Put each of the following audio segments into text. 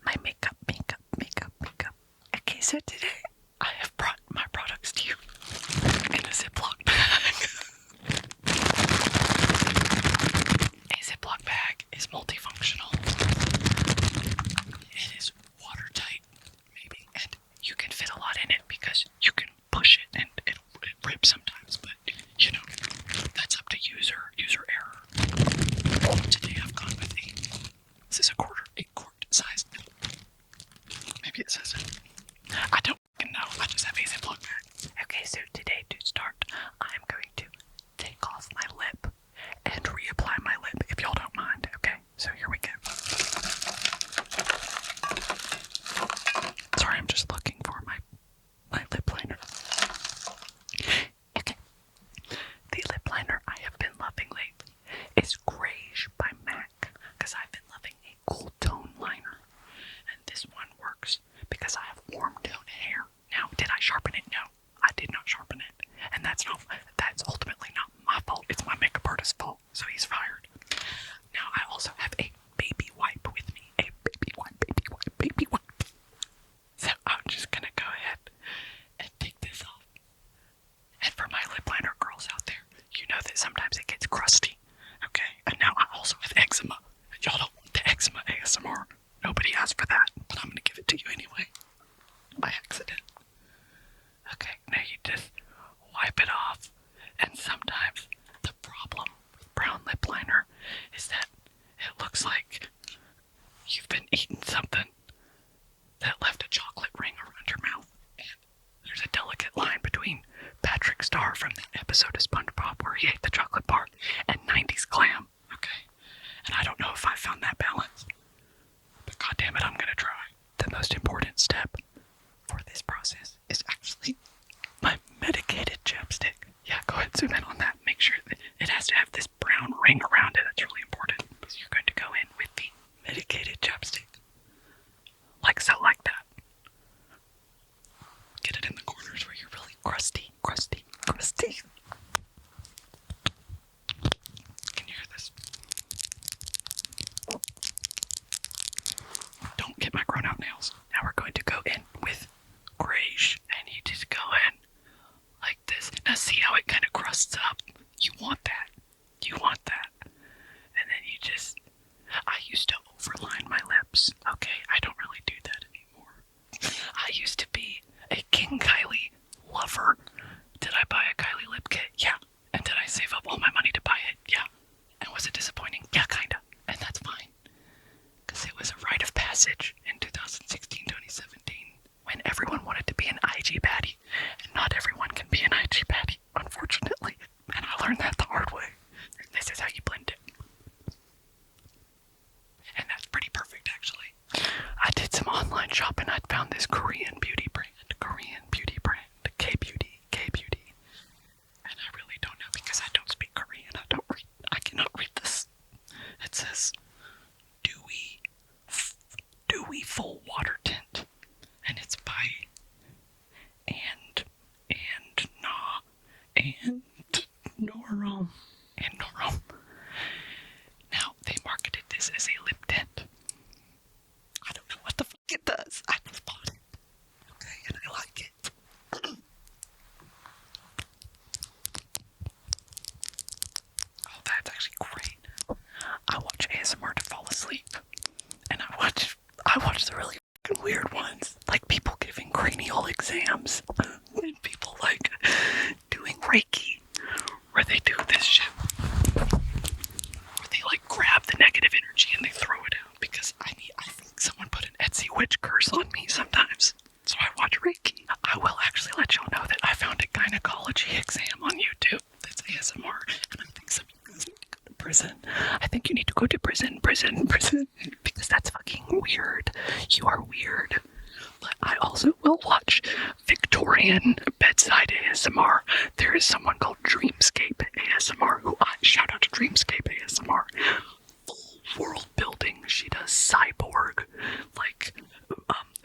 my makeup. Okay, so today I have brought my products to you in a ziplock bag. A ziplock bag is multifunctional. It is watertight, maybe, and you can fit a lot in it because you can push it and it rips sometimes, but you know, that's up to user error. Today I've gone with this is a quart size. Maybe it says it. I don't know. I just have a ziplock bag. Okay, so today to start, I'm going to take off my lip and reapply my lip, if y'all don't mind. Okay, so here we go. Sorry, I'm just looking for my lip liner. Okay, the lip liner I have been loving lately is Greige by MAC, because I've been loving a cool tone liner, and this one works because I have warm tone hair. Now, did I sharpen it? No, I did not sharpen it, and that's ultimately not my fault. It's my makeup artist's fault, so he's fired. Now, I also have a baby wipe with me, a baby wipe. So I'm just gonna go ahead and take this off. And for my lip liner girls out there, you know that sometimes it gets crusty, okay? And now I also have eczema. Y'all don't want the eczema ASMR. Nobody asked for that, but I'm gonna give it to you anyway, by accident. Okay, now you just wipe it off. And sometimes the problem with brown lip liner is that it looks like you've been eating something that left a chocolate ring around your mouth. And there's a delicate line between Patrick Star from the episode of SpongeBob where he ate the chocolate bar and 90s glam, okay? And I don't know if I found that balance, but goddammit, I'm gonna try. The most important step for this process is actually my medicated chapstick. Yeah, go ahead, zoom in on that. Make sure that it has to have this brown ring around it. That's really important. So you're going to go in with the medicated chapstick. Like so, like that. Get it in the corners where you're really crusty. Can you hear this? Don't get my grown out nails. Now we're going to go in with Greige, and you just go in like this. Now see how it kind of crusts up? You want that. And then you just, I used to overline my lips. Okay, I don't really do that anymore. I used to be a King Kylie lover. Did I buy a Kylie lip kit? Yeah. And did I save up all my money to buy it? Yeah. And was it disappointing? Yeah, kinda. And that's fine. Because it was a rite of passage in 2016, 2017, when everyone wanted to be an IG baddie. And not everyone can be an IG baddie, unfortunately. And I learned that the hard way. This is how you blend it. And that's pretty perfect, actually. I did some online shopping. I found this Korean beauty brand, K-Beauty. And I really don't know because I don't speak Korean. I cannot read this. It says dewy full water tint. And it's by and Norum. Now, they marketed this as a lip tint. I don't know what the fuck it does. I just bought it. Okay, and I like it. Oh, that's actually great. I watch ASMR to fall asleep. And I watch the really fucking weird ones. Like people giving cranial exams. And people like doing Reiki. Where they do this shit. Where they like grab the negative energy and they throw it out. Because I think someone put an Etsy witch curse on me sometimes. So I watch Reiki. I will actually let y'all know that I found a gynecology exam on YouTube that's ASMR. And I think some of you guys need to go to prison. I think you need to go to prison. Because that's fucking weird. You are weird. But I also will watch Victorian bedside ASMR. There is someone called Dreamscape ASMR who shout out to Dreamscape ASMR. Full world building. She does cyborg, like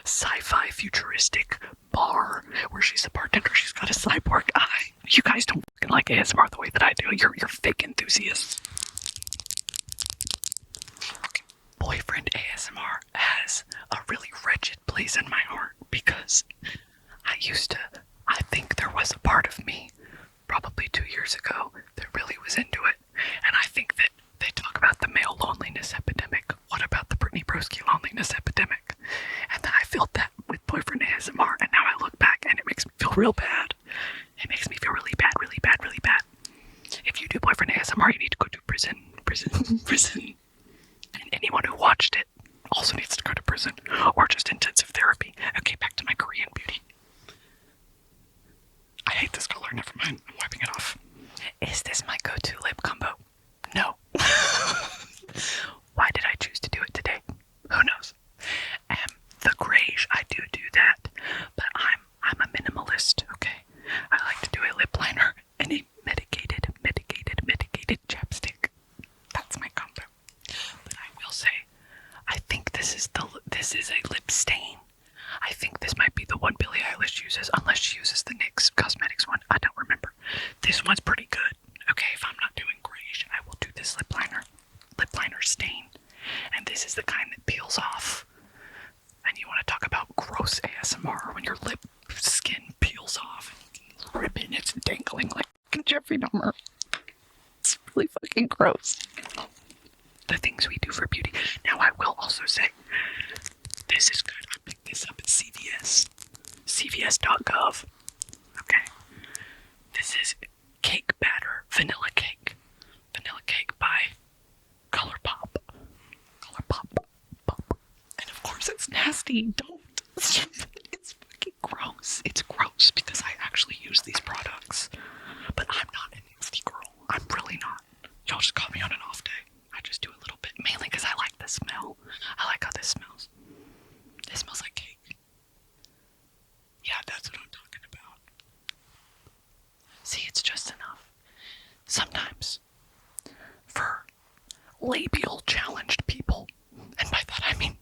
sci-fi futuristic bar where she's a bartender. She's got a cyborg eye. You guys don't fucking like ASMR the way that I do. You're fake enthusiasts. Okay. Boyfriend ASMR has has a really wretched place in my heart because I think there was a part of me probably 2 years ago that really was into it. And I think that they talk about the male loneliness epidemic. What about the Brittany Broski loneliness epidemic? And then I felt that with boyfriend ASMR, and now I look back and it makes me feel real bad. It makes me feel really bad, really bad, really bad. If you do boyfriend ASMR, you need to go to prison. And anyone who watched it also needs to go to prison or just intensive therapy. Okay, back to my Korean beauty. I hate this color, never mind, I'm wiping it off. Is this my go-to lip combo? No. Why did I choose to do it today? Who knows? The Greige, I do that, but I'm a minimalist, okay? I like to do a lip liner and a medicated chapstick. That's my combo. But I will say, I think this is a lip stain. I think this might be the one Billie Eilish uses, unless she uses the NYX Cosmetics one. I don't remember. This one's pretty good. Okay, if I'm not doing Greige, I will do this lip liner stain. And this is the kind that peels off. And you want to talk about gross ASMR when your lip skin peels off. Ribbon, it's dangling like Jeffrey Dahmer. It's really fucking gross. The things we do for beauty. Now I will also say, this is good. I picked this up at CVS. CVS.gov. Okay. This is cake batter, vanilla cake. Vanilla cake by ColourPop. Pop. And of course it's nasty. Don't. It's fucking gross. It's gross because I actually use these products. But I'm not a nasty girl. I'm really not. Y'all just caught me on an off day. I just do a little bit, mainly because I like the smell. I like how this smells. It smells like cake. Yeah, that's what I'm talking about. See, it's just enough. Sometimes, for labial challenged people, and by that I mean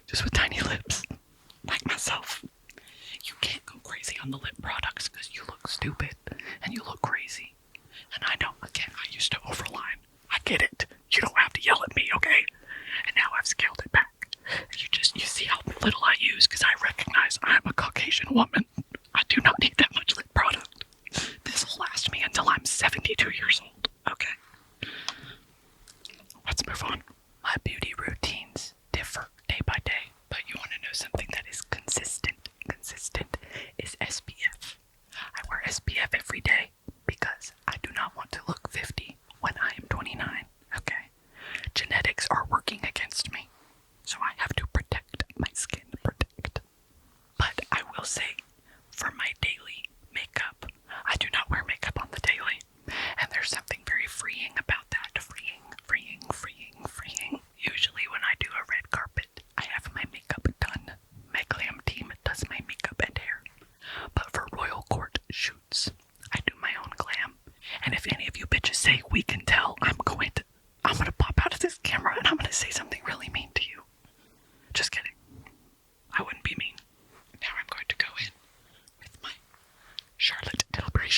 just with tiny lips, like myself, you can't go crazy on the lip products because you look stupid and you look crazy. And I know, again, I used to overline. I get it. You don't have to yell at me, okay? And now I've scaled it back. You see how little I use because I recognize I'm a Caucasian woman. I do not need that much lip product. This will last me until I'm 72 years old, okay? Let's move on. My beauty routines differ day by day, but you want to know something that is consistent? Consistent is SPF. I wear SPF every day because I do not want to look 50 when I am 29, okay? Genetics are working against me, so I have to protect my skin. But I will say, for my daily makeup, I do not wear makeup on the daily, and there's something very freeing about that. Freeing. Usually when I do a red carpet, I have my makeup done. My glam team does my makeup and hair. But for royal court shoots, I do my own glam. And if any of you bitches say we can tell, I'm gonna pop out of this camera and I'm gonna say something really mean to you. Just kidding. I wouldn't be mean. Now I'm going to go in with my Charlotte Tilbury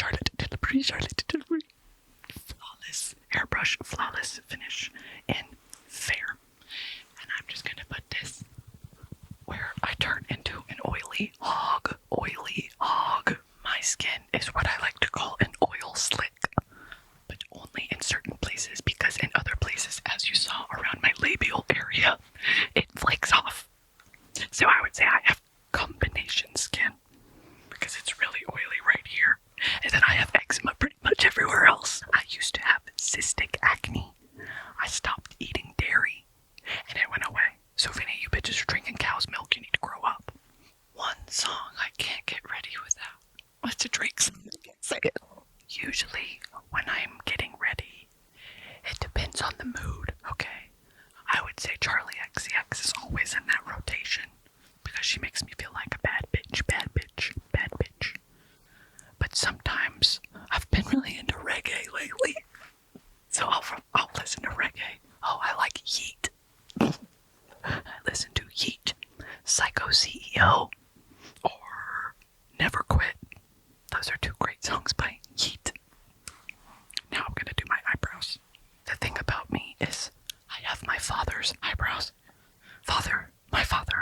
flawless airbrush, flawless finish in Fair. And I'm just gonna put this where I turn into an oily hog. My skin is what I like to call an oil slick, but only in certain places because in other places, as you saw around my labial area, it flakes off. So I would say I have combination skin because it's really oily right here. And then I have eczema pretty much everywhere else. I used to have cystic acne. I stopped eating dairy and it went away. So if any of you bitches are drinking cow's milk, you need to grow up. One song I can't get ready without. What's a Drake song? I can't say it. Usually when I'm getting ready, it depends on the mood, okay? I would say Charlie XCX is always in that rotation because she makes me feel like a bad bitch. But sometimes I've been really into reggae lately, so I'll listen to reggae. Oh, I like Yeet. I listen to Yeet, Psycho CEO, or Never Quit. Those are two great songs by Yeet. Now I'm gonna do my eyebrows. The thing about me is I have my father's eyebrows. My father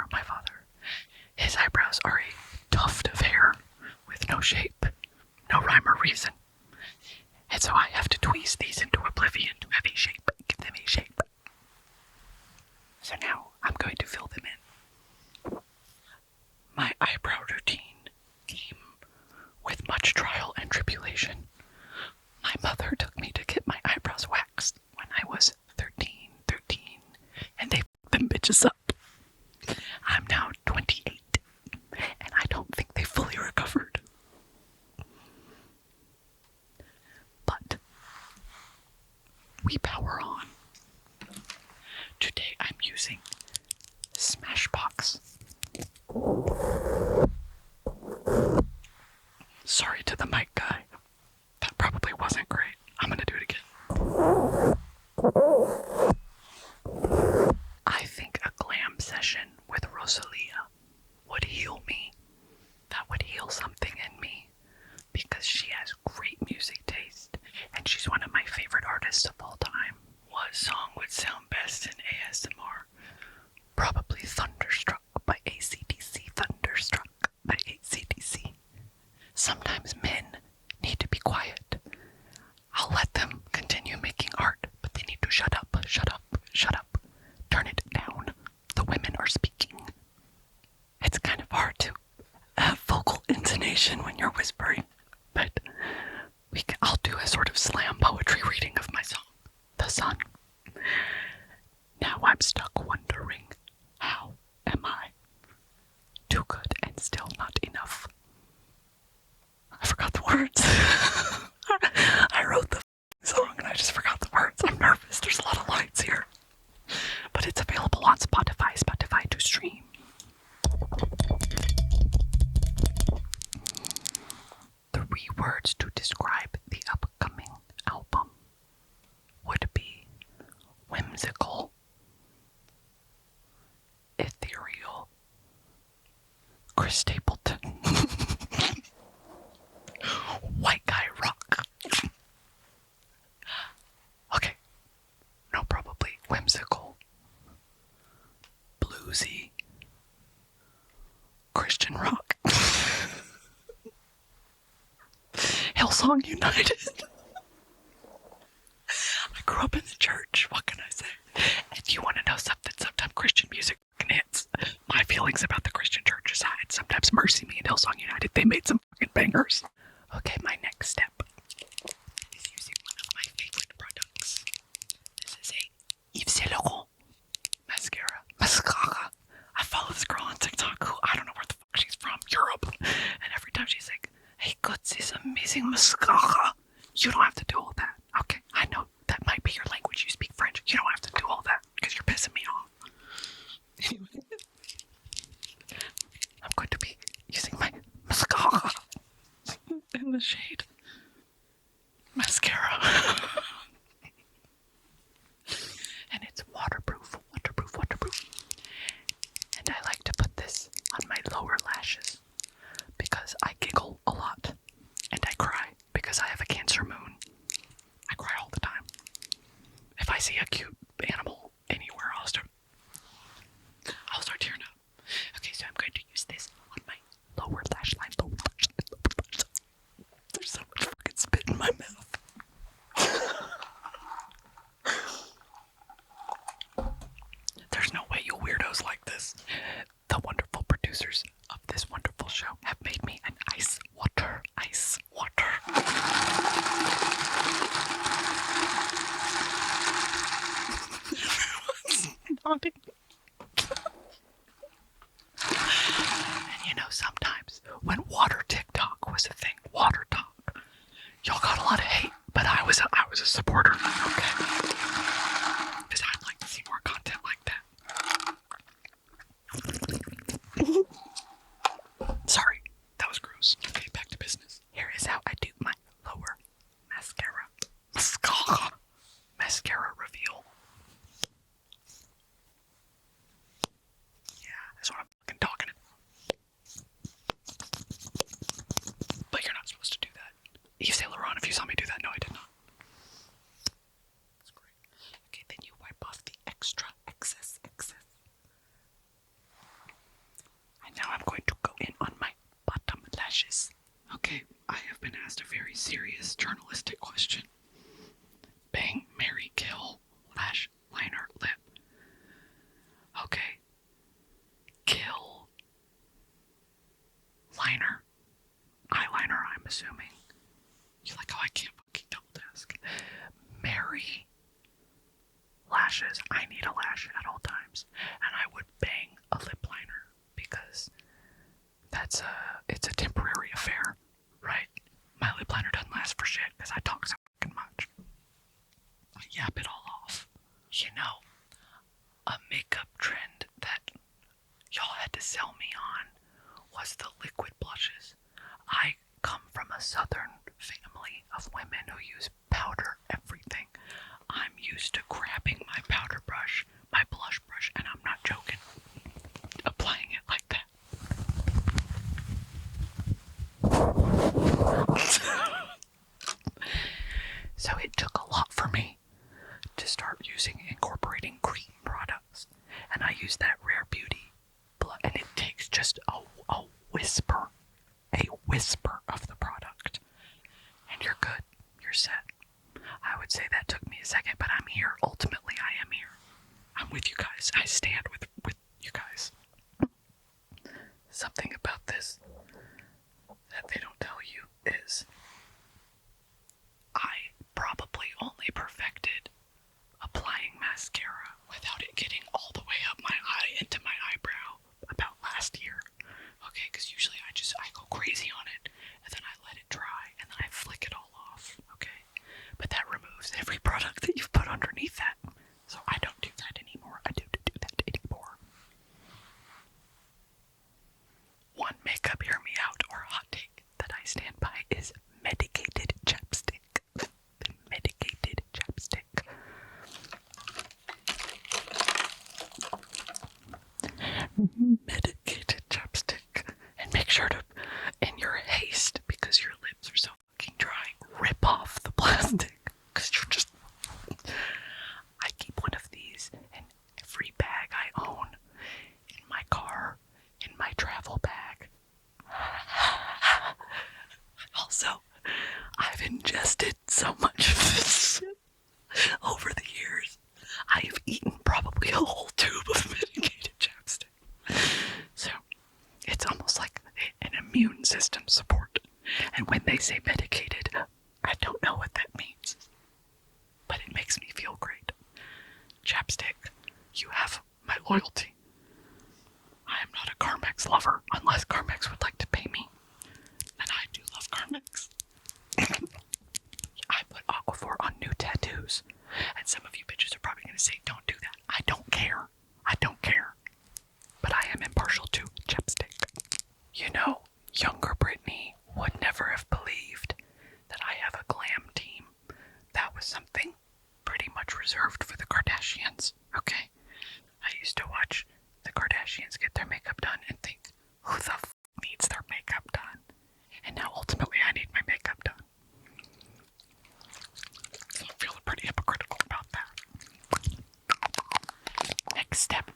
eyebrow routine came with much trial and tribulation. My mother took me to get my eyebrows waxed when I was 13, and they fucked them bitches up. I'm now 28, and I don't think they fully recovered. But we power on. Today I'm using Smashbox. Sorry to the mic guy. That probably wasn't great. I'm gonna do it again. I think a glam session with Rosalia would heal me. That would heal something in me. Because she has great music taste. And she's one of my favorite artists of all time. What song would sound best in ASMR? Probably Thunderstruck by AC/DC. Thunderstruck by AC/DC. Sometimes men need to be quiet. I'll let them continue making art, but they need to shut up, shut up, shut up. Turn it down. The women are speaking. It's kind of hard to have vocal intonation when you're whispering, but I'll do a sort of slam poetry reading of my song, The Sun. Now I'm stuck wondering, how am I? Too good and still not enough. I forgot the words. I wrote the song and I just forgot the words. I'm nervous. There's a lot of lights here. But it's available on Spotify to stream. 3 words to describe the upcoming album would be whimsical, ethereal, Chris Stapleton, white guy rock. Okay, no, probably whimsical, bluesy, Christian rock. Hillsong United. I grew up in the church. What can I say? If you want to know something, sometimes Christian music hits. My feelings about the Christian church aside, sometimes Mercy Me and Hillsong United, they made some fucking bangers. Okay, my next step is using one of my favorite products. This is a Yves Saint Laurent mascara. I follow this girl on TikTok who, I don't know where the fuck she's from, Europe. And every time she's like, hey, good, this amazing mascara. You don't have to do all that. Okay, I know that might be your language. You speak French. You don't have to do all that because you're pissing me off. Anyway, I'm going to be using my mascara in the shade mascara. And it's waterproof. And I like to put this on my lower lashes because I giggle a lot and I cry because I have a Cancer moon. I cry all the time. If I see a cute animal anywhere, I'll start tearing up. Okay, so I'm going to use this on my lower lash line. There's so much fucking spit in my mouth. There's no way you weirdos like this. The wonderful producers of this wonderful show have made me an ice water. Nodding. And you know, sometimes when water TikTok was a thing, water talk, y'all got a lot of hate, but I was a supporter, okay? Because I'd like to see more content like that. Sorry, that was gross. Okay, back to business. Here is how I do my lower mascara. Mascara reveal. Yeah, that's what I'm fucking talking about. But you're not supposed to do that. Yves Saint Laurent, if you saw me do that, no, I did not. That's great. Okay, then you wipe off the excess. And now I'm going to go in on my bottom lashes. Okay, I have been asked a very serious journalistic question. Bang, marry, kill, lash, liner, lip. Okay. Kill. assuming. You're like, oh, I can't fucking double task. Mary lashes. I need a lash at all times. And I would bang a lip liner because it's a temporary affair, right? My lip liner doesn't last for shit because I talk so fucking much. I yap it all off. You know, a makeup trend that y'all had to sell me on was the liquid blushes. I come from a southern family of women who use powder everything. I'm used to grabbing my powder brush, my blush brush, and I'm not joking, applying it like that. So it took a lot for me to start incorporating cream products. And I use that Rare Beauty, and it takes just a whisper of the product. And you're good, you're set. I would say that took me a second, but I'm here. Ultimately, I am here. I'm with you guys. I stand with you guys. Something about this that they don't tell you is I probably only perfected applying mascara without it getting all the way up my eye into my eyebrow about last year. Okay, because usually I go crazy on it and then I let it dry and then I flick it all off. Okay, but that removes every product that you've put underneath that. So I don't do that anymore. I don't do that anymore. One makeup hear me out or hot take that I stand by is medicated chapstick. The medicated chapstick. Medicated chapstick. And make sure to, in your haste, because your lips are so fucking dry, rip off the plastic. Because you're just... I keep one of these in every bag I own. In my car, in my travel bag. Also, I've ingested so much of this over the years. I have eaten probably a whole tube of medicated chapstick. So, it's almost like an immune system support. And when they say medicated, I don't know what that means. But it makes me feel great. Chapstick, you have my loyalty. I am not a Carmex lover, unless Carmex would like to pay me. And I do love Carmex. I put Aquaphor on new tattoos. And some of you bitches are probably going to say, don't do that. I don't care. I don't care. But I am impartial to chapstick. You know, younger Brittany would never have believed that I have a glam team. That was something pretty much reserved for the Kardashians, okay? I used to watch the Kardashians get their makeup done and think, who the f*** needs their makeup done? And now ultimately I need my makeup done. So I'm feeling pretty hypocritical about that. Next step.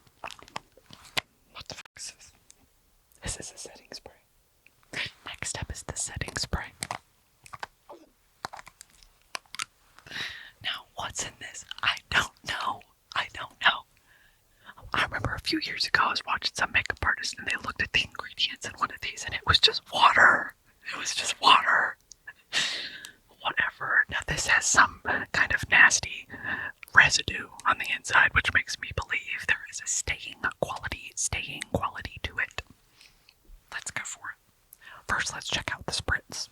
What the fuck is this? This is a setting spray. Next step is the setting spray. Now, what's in this? I don't know. I remember a few years ago I was watching some makeup artists and they looked at the ingredients in one of these and it was just water. It was just water. Whatever. Now this has some kind of nasty residue on the inside, which makes me believe there is a staying quality to it. Let's go for it. First, let's check out the spritz.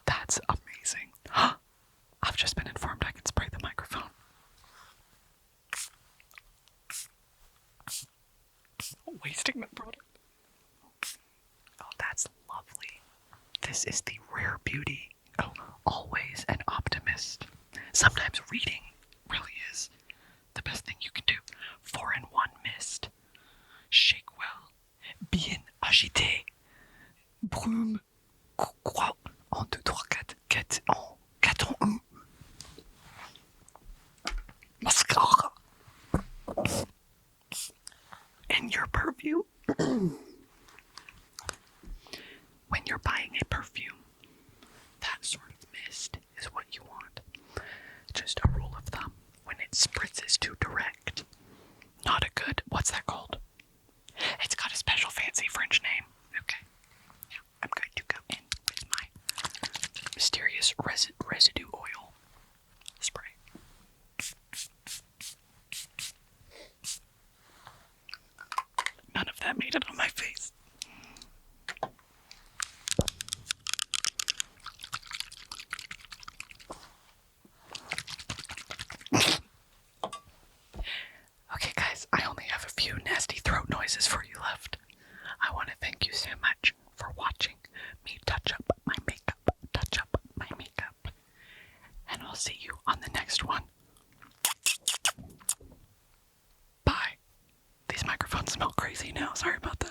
That's amazing. I've just been informed I can spray the microphone. Wasting the product. Oh, that's lovely. This is the Rare Beauty. Oh, always an optimist. Sometimes reading really is the best thing you can do. 4-in-1 mist. Shake well. Bien agité. Brume. Quoi? 1, 2, 3, 4. 4 en 1. Mascara. And your perfume. When you're buying a perfume, that sort of mist is what you want. Just a rule of thumb. When it spritzes too direct, not a good, what's that called? It's got a special fancy French name. Okay. Now I'm going to go in that made it on my face. Okay, guys, I only have a few nasty throat noises for you left. I want to thank you so much for watching me touch up my makeup. And I'll see you on the next one. Bye. These microphones smell crazy now. Sorry about that.